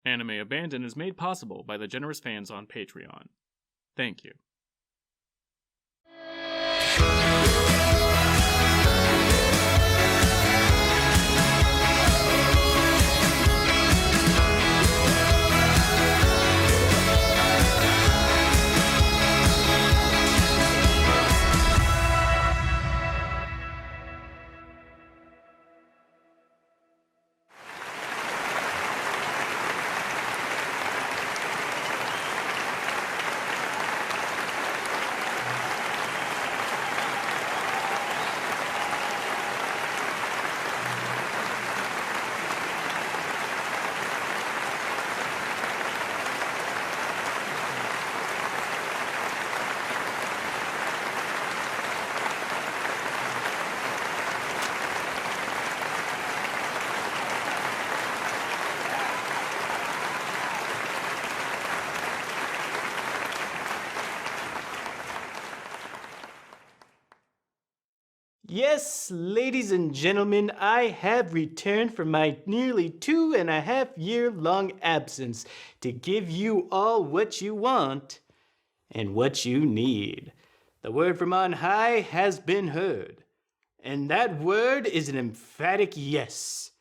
Anime Abandon is made possible by the generous fans on Patreon. Thank you. Yes, ladies and gentlemen, I have returned from my nearly 2.5-year-long absence to give you all what you want and what you need. The word from on high has been heard, and that word is an emphatic yes.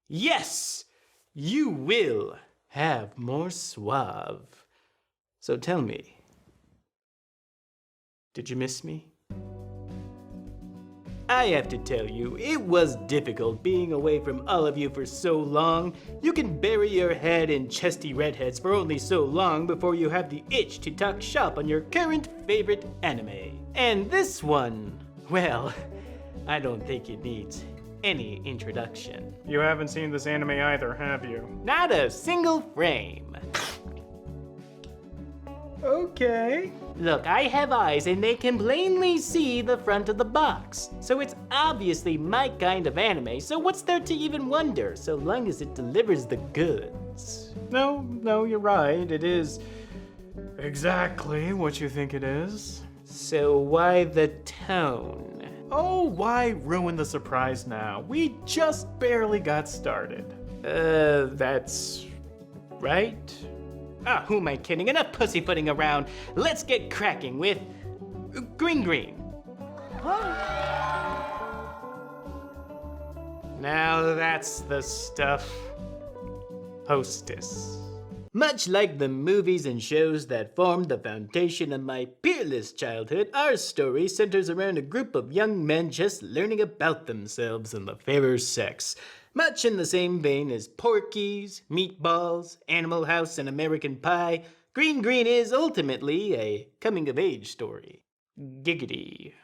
Yes, you will have more suave. So tell me, did you miss me? I have to tell you, it was difficult being away from all of you for so long. You can bury your head in chesty redheads for only so long before you have the itch to talk shop on your current favorite anime. And this one, well, I don't think it needs any introduction. You haven't seen this anime either, have you? Not a single frame. Okay. Look, I have eyes and they can plainly see the front of the box. So it's obviously my kind of anime, so what's there to even wonder, so long as it delivers the goods? No, you're right. It is exactly what you think it is. So why the tone? Oh, why ruin the surprise now? We just barely got started. That's right. Ah, who am I kidding? Enough pussyfooting around. Let's get cracking with Green Green. Now that's the stuff. Hostess. Much like the movies and shows that formed the foundation of my peerless childhood, our story centers around a group of young men just learning about themselves and the fairer sex. Much in the same vein as Porky's, Meatballs, Animal House, and American Pie, Green Green is ultimately a coming-of-age story. Giggity.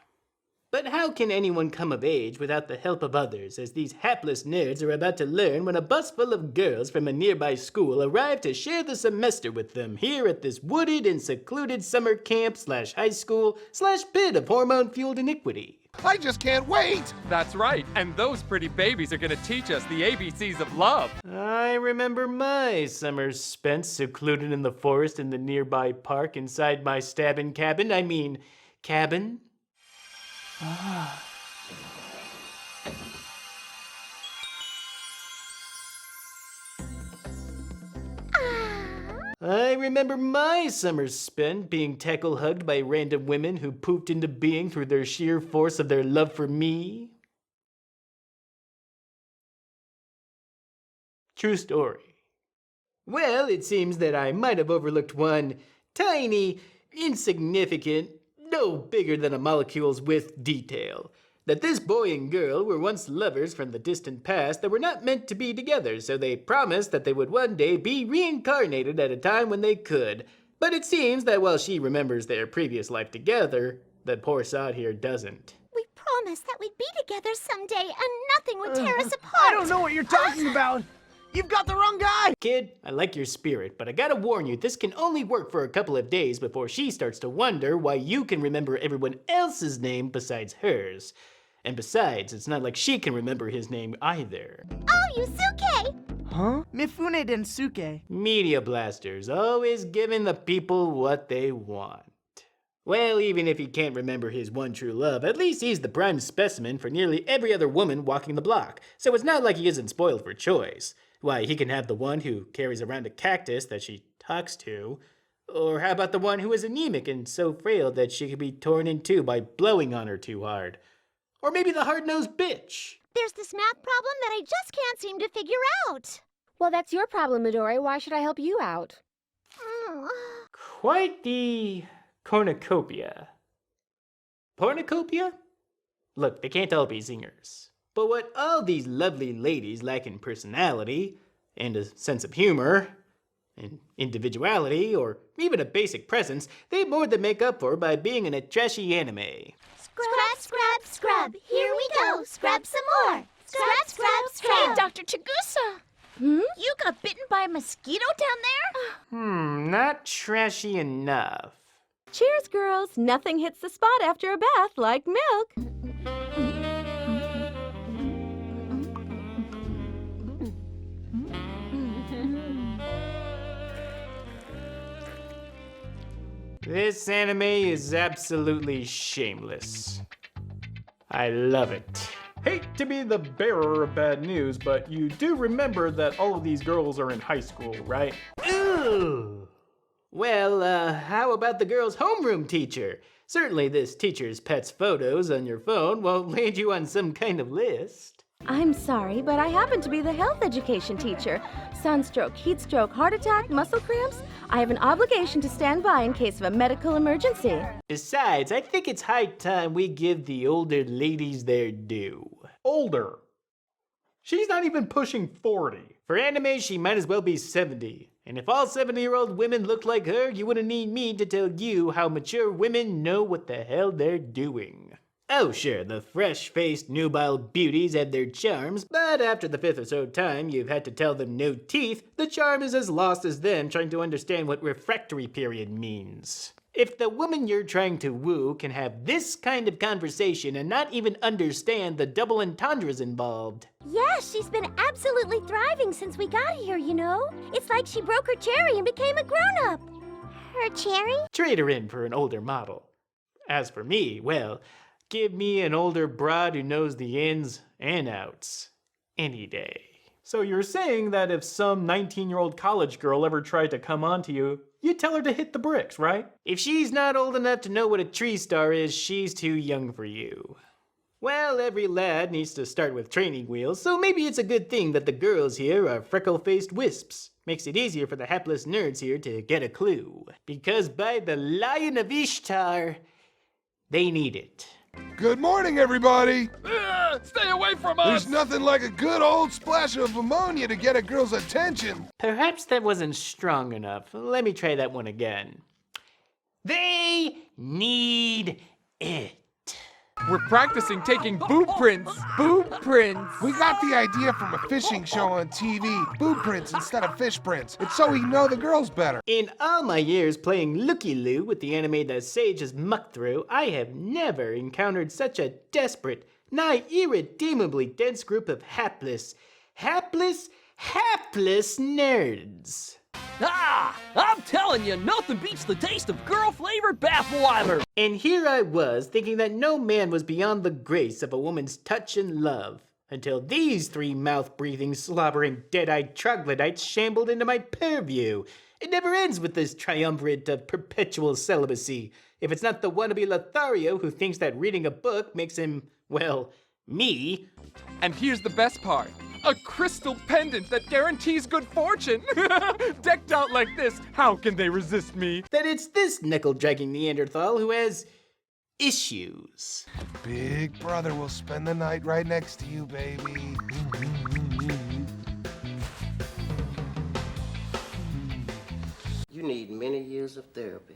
But how can anyone come of age without the help of others, as these hapless nerds are about to learn when a bus full of girls from a nearby school arrive to share the semester with them here at this wooded and secluded summer camp / high school / pit of hormone-fueled iniquity? I just can't wait! That's right, and those pretty babies are gonna teach us the ABCs of love. I remember my summers spent secluded in the forest in the nearby park inside my cabin. I remember my summers spent being tackle-hugged by random women who pooped into being through their sheer force of their love for me. True story. Well, it seems that I might have overlooked one tiny, insignificant, no bigger than a molecule's width detail. That this boy and girl were once lovers from the distant past that were not meant to be together, so they promised that they would one day be reincarnated at a time when they could. But it seems that while she remembers their previous life together, the poor sod here doesn't. We promised that we'd be together someday and nothing would tear us apart. I don't know what you're talking about! You've got the wrong guy! Kid, I like your spirit, but I gotta warn you, this can only work for a couple of days before she starts to wonder why you can remember everyone else's name besides hers. And besides, it's not like she can remember his name either. Oh, Yusuke! Huh? Mifune Densuke. Media blasters, always giving the people what they want. Well, even if he can't remember his one true love, at least he's the prime specimen for nearly every other woman walking the block, so it's not like he isn't spoiled for choice. Why, he can have the one who carries around a cactus that she talks to. Or how about the one who is anemic and so frail that she could be torn in two by blowing on her too hard? Or maybe the hard-nosed bitch. There's this math problem that I just can't seem to figure out. Well, that's your problem, Midori. Why should I help you out? Quite the cornucopia. Pornucopia? Look, they can't all be zingers. But what all these lovely ladies lack in personality, and a sense of humor, and individuality, or even a basic presence, they more than make up for by being in a trashy anime. Scrub, scrub, scrub. Here we go. Scrub some more. Scrub, scrub, scrub. Hey, Dr. Chigusa! You got bitten by a mosquito down there? Not trashy enough. Cheers, girls. Nothing hits the spot after a bath like milk. This anime is absolutely shameless. I love it. Hate to be the bearer of bad news, but you do remember that all of these girls are in high school, right? Ooh. Well, how about the girl's homeroom teacher? Certainly this teacher's pet's photos on your phone won't land you on some kind of list. I'm sorry, but I happen to be the health education teacher. Sunstroke, heat stroke, heart attack, muscle cramps. I have an obligation to stand by in case of a medical emergency. Besides, I think it's high time we give the older ladies their due. Older. She's not even pushing 40. For anime, she might as well be 70. And if all 70-year-old women looked like her, you wouldn't need me to tell you how mature women know what the hell they're doing. Oh sure, the fresh-faced, nubile beauties have their charms, but after the fifth or so time you've had to tell them no teeth, the charm is as lost as them trying to understand what refractory period means. If the woman you're trying to woo can have this kind of conversation and not even understand the double entendres involved. Yeah, she's been absolutely thriving since we got here, you know? It's like she broke her cherry and became a grown-up. Her cherry? Trade her in for an older model. As for me, well, give me an older broad who knows the ins and outs. Any day. So you're saying that if some 19-year-old college girl ever tried to come on to you, you'd tell her to hit the bricks, right? If she's not old enough to know what a tree star is, she's too young for you. Well, every lad needs to start with training wheels, so maybe it's a good thing that the girls here are freckle-faced wisps. Makes it easier for the hapless nerds here to get a clue. Because by the Lion of Ishtar, they need it. Good morning, everybody! Stay away from us! There's nothing like a good old splash of ammonia to get a girl's attention. Perhaps that wasn't strong enough. Let me try that one again. They need it. We're practicing taking boob prints. Boob prints. We got the idea from a fishing show on TV. Boob prints instead of fish prints. It's so we know the girls better. In all my years playing looky-loo with the anime that Sage has mucked through, I have never encountered such a desperate, nigh irredeemably dense group of hapless nerds. Ah! I'm telling you, nothing beats the taste of girl-flavored bathwater! And here I was, thinking that no man was beyond the grace of a woman's touch and love, until these three mouth-breathing, slobbering, dead-eyed troglodytes shambled into my purview. It never ends with this triumvirate of perpetual celibacy, if it's not the wannabe Lothario who thinks that reading a book makes him, well, me. And here's the best part. A crystal pendant that guarantees good fortune. Decked out like this, how can they resist me? That it's this knuckle-dragging Neanderthal who has issues. Big brother will spend the night right next to you, baby. You need many years of therapy.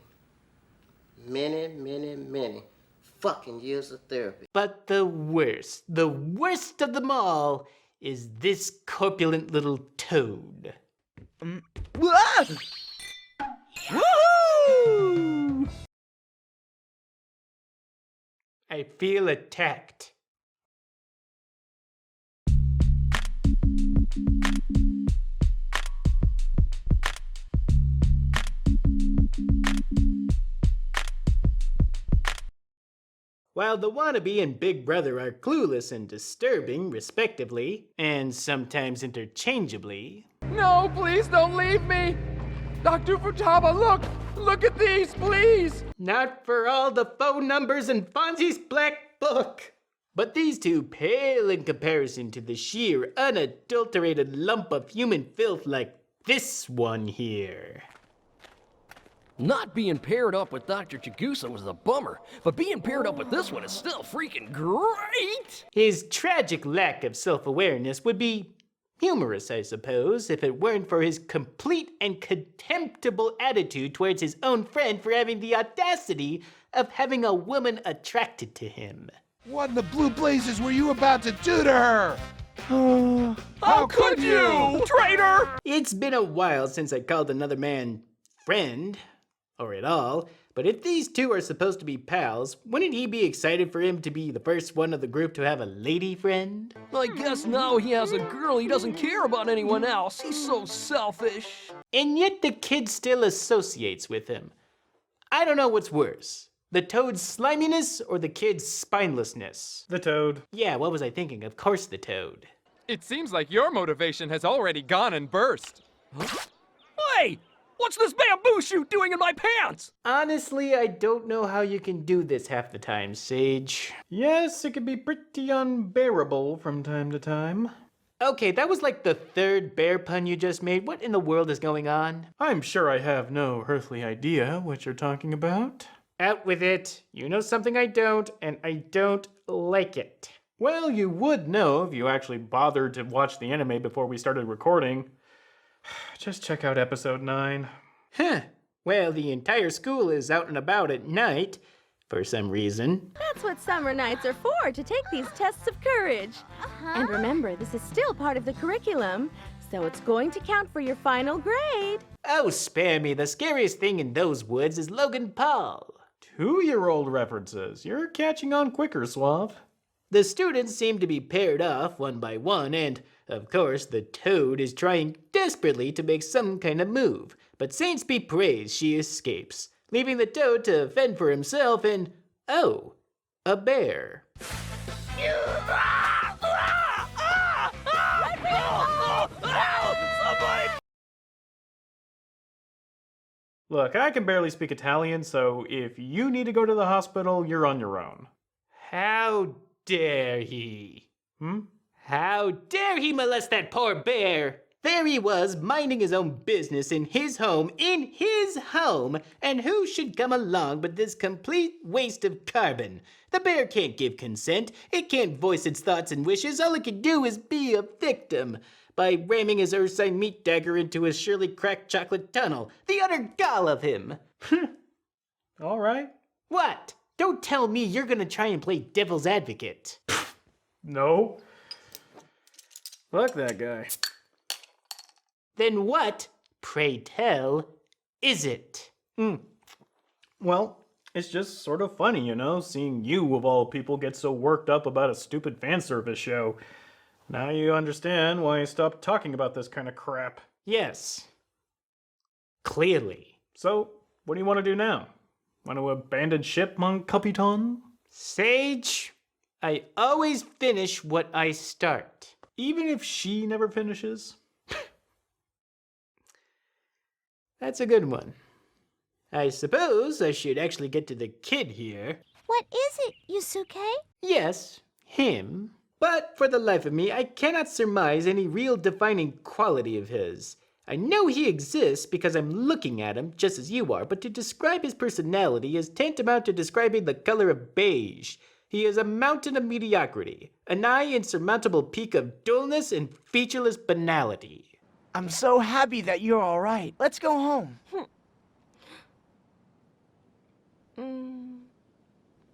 Many fucking years of therapy. But the worst of them all, is this corpulent little toad. Woohoo! I feel attacked. while the wannabe and Big Brother are clueless and disturbing, respectively, and sometimes interchangeably. No, please don't leave me! Dr. Futaba, look! Look at these, please! Not for all the phone numbers in Fonzie's black book! But these two pale in comparison to the sheer, unadulterated lump of human filth like this one here. Not being paired up with Dr. Chigusa was a bummer, but being paired up with this one is still freaking great! His tragic lack of self-awareness would be humorous, I suppose, if it weren't for his complete and contemptible attitude towards his own friend for having the audacity of having a woman attracted to him. What in the blue blazes were you about to do to her? How could you, traitor? It's been a while since I called another man friend, or at all, but if these two are supposed to be pals, wouldn't he be excited for him to be the first one of the group to have a lady friend? I guess now he has a girl, he doesn't care about anyone else. He's so selfish. And yet the kid still associates with him. I don't know what's worse, the toad's sliminess or the kid's spinelessness. The toad. Yeah, what was I thinking? Of course the toad. It seems like your motivation has already gone and burst. Hey! What's this bamboo shoot doing in my pants? Honestly, I don't know how you can do this half the time, Sage. Yes, it can be pretty unbearable from time to time. Okay, that was like the third bear pun you just made. What in the world is going on? I'm sure I have no earthly idea what you're talking about. Out with it. You know something I don't, and I don't like it. Well, you would know if you actually bothered to watch the anime before we started recording. Just check out episode 9. Huh. Well, the entire school is out and about at night, for some reason. That's what summer nights are for, to take these tests of courage. And remember, this is still part of the curriculum, so it's going to count for your final grade. Oh, spare me. The scariest thing in those woods is Logan Paul. 2-year-old references. You're catching on quicker, Suave. The students seem to be paired off one by one, and, of course, the toad is trying desperately to make some kind of move. But saints be praised, she escapes, leaving the toad to fend for himself and, oh, a bear. Look, I can barely speak Italian, so if you need to go to the hospital, you're on your own. How dare he? How dare he molest that poor bear? There he was, minding his own business in his home, and who should come along but this complete waste of carbon? The bear can't give consent, it can't voice its thoughts and wishes, all it can do is be a victim. By ramming his Ursine meat dagger into his surely cracked chocolate tunnel. The utter gall of him! All right. What? Don't tell me you're gonna try and play devil's advocate. No. Fuck that guy. Then what, pray tell, is it? Well, it's just sort of funny, you know, seeing you, of all people, get so worked up about a stupid fan service show. Now you understand why I stopped talking about this kind of crap. Yes. Clearly. So, what do you want to do now? Want to abandon ship, mon capitan? Sage, I always finish what I start. Even if she never finishes? That's a good one. I suppose I should actually get to the kid here. What is it, Yusuke? Yes, him. But for the life of me, I cannot surmise any real defining quality of his. I know he exists because I'm looking at him, just as you are, but to describe his personality is tantamount to describing the color of beige. He is a mountain of mediocrity, a nigh insurmountable peak of dullness and featureless banality. I'm so happy that you're all right. Let's go home.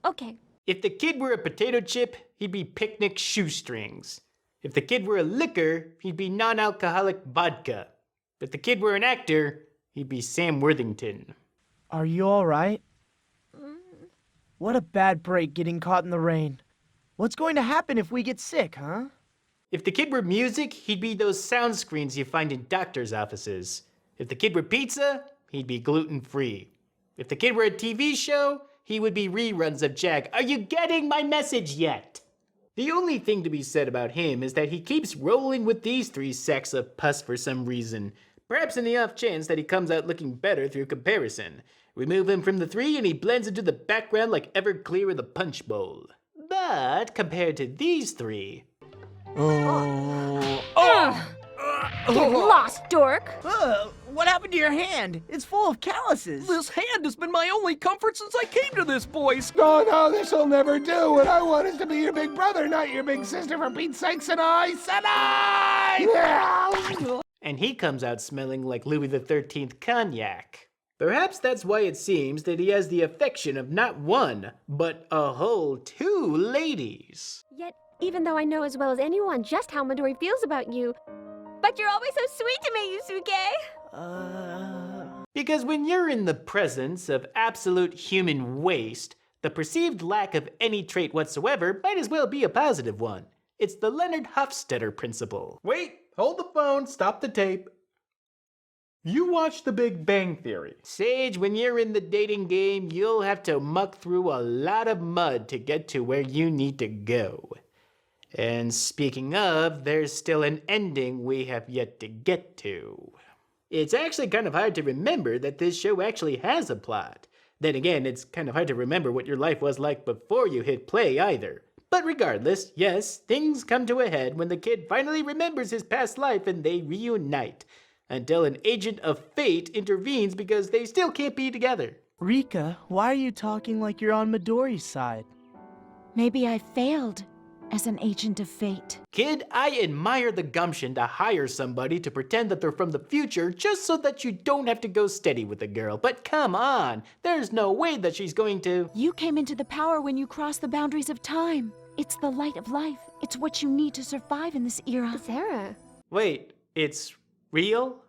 Okay. If the kid were a potato chip, he'd be picnic shoestrings. If the kid were a liquor, he'd be non-alcoholic vodka. If the kid were an actor, he'd be Sam Worthington. Are you all right? What a bad break getting caught in the rain. What's going to happen if we get sick, huh? If the kid were music, he'd be those sound screens you find in doctor's offices. If the kid were pizza, he'd be gluten-free. If the kid were a TV show, he would be reruns of Jack. Are you getting my message yet? The only thing to be said about him is that he keeps rolling with these 3 sacks of pus for some reason. Perhaps in the off chance that he comes out looking better through comparison. Remove him from the 3 and he blends into the background like Everclear in the punch bowl. But compared to these 3... Get lost, dork! What happened to your hand? It's full of calluses. This hand has been my only comfort since I came to this place. No, this'll never do. What I want is to be your big brother, not your big sister, for Pete's sakes, and I said I! And he comes out smelling like Louis XIII cognac. Perhaps that's why it seems that he has the affection of not 1, but a whole 2 ladies. Yet, even though I know as well as anyone just how Midori feels about you, but you're always so sweet to me, Yusuke! Because when you're in the presence of absolute human waste, the perceived lack of any trait whatsoever might as well be a positive one. It's the Leonard Hofstadter principle. Wait, hold the phone, stop the tape. You watch The Big Bang Theory. Sage, when you're in the dating game, you'll have to muck through a lot of mud to get to where you need to go. And speaking of, there's still an ending we have yet to get to. It's actually kind of hard to remember that this show actually has a plot. Then again, it's kind of hard to remember what your life was like before you hit play either. But regardless, yes, things come to a head when the kid finally remembers his past life and they reunite. Until an agent of fate intervenes because they still can't be together. Rika, why are you talking like you're on Midori's side? Maybe I failed as an agent of fate. Kid, I admire the gumption to hire somebody to pretend that they're from the future just so that you don't have to go steady with the girl. But come on, there's no way that she's going to... You came into the power when you crossed the boundaries of time. It's the light of life. It's what you need to survive in this era. Sarah. Wait, it's real?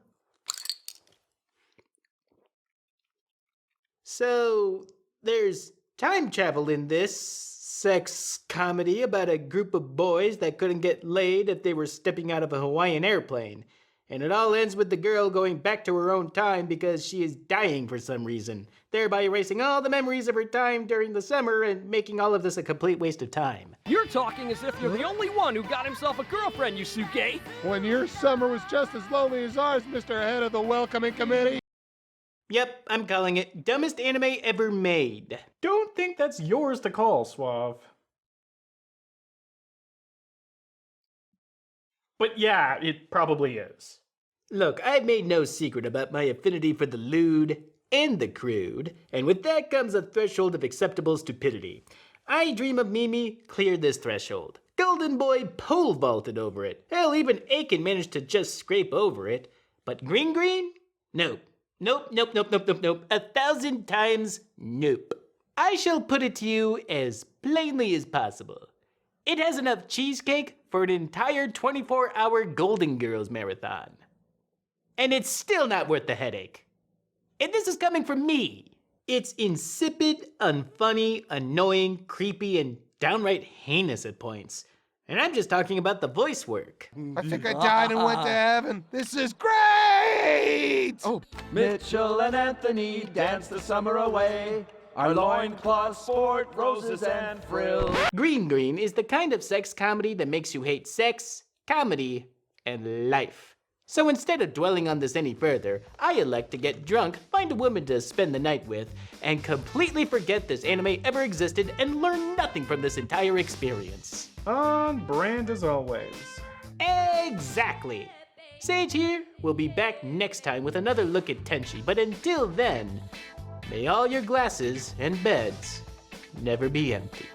So, there's time travel in this sex comedy about a group of boys that couldn't get laid if they were stepping out of a Hawaiian airplane. And it all ends with the girl going back to her own time because she is dying for some reason, thereby erasing all the memories of her time during the summer and making all of this a complete waste of time. You're talking as if you're the only one who got himself a girlfriend, Yusuke. When your summer was just as lonely as ours, Mr. Head of the Welcoming Committee. Yep, I'm calling it dumbest anime ever made. Don't think that's yours to call, Suave. But yeah, it probably is. Look, I've made no secret about my affinity for the lewd and the crude, and with that comes a threshold of acceptable stupidity. I Dream of Mimi cleared this threshold. Golden Boy pole vaulted over it. Hell, even Aiken managed to just scrape over it. But Green Green? Nope. Nope. 1,000 times nope. I shall put it to you as plainly as possible. It has enough cheesecake for an entire 24-hour Golden Girls marathon. And it's still not worth the headache. And this is coming from me. It's insipid, unfunny, annoying, creepy, and downright heinous at points. And I'm just talking about the voice work. I think I died and went to heaven. This is great! Oh, Mitchell and Anthony dance the summer away. Our loincloths sport roses and frills. Green Green is the kind of sex comedy that makes you hate sex, comedy, and life. So instead of dwelling on this any further, I elect to get drunk, find a woman to spend the night with, and completely forget this anime ever existed and learn nothing from this entire experience. On brand as always. Exactly. Sage here will be back next time with another look at Tenchi, but until then, may all your glasses and beds never be empty.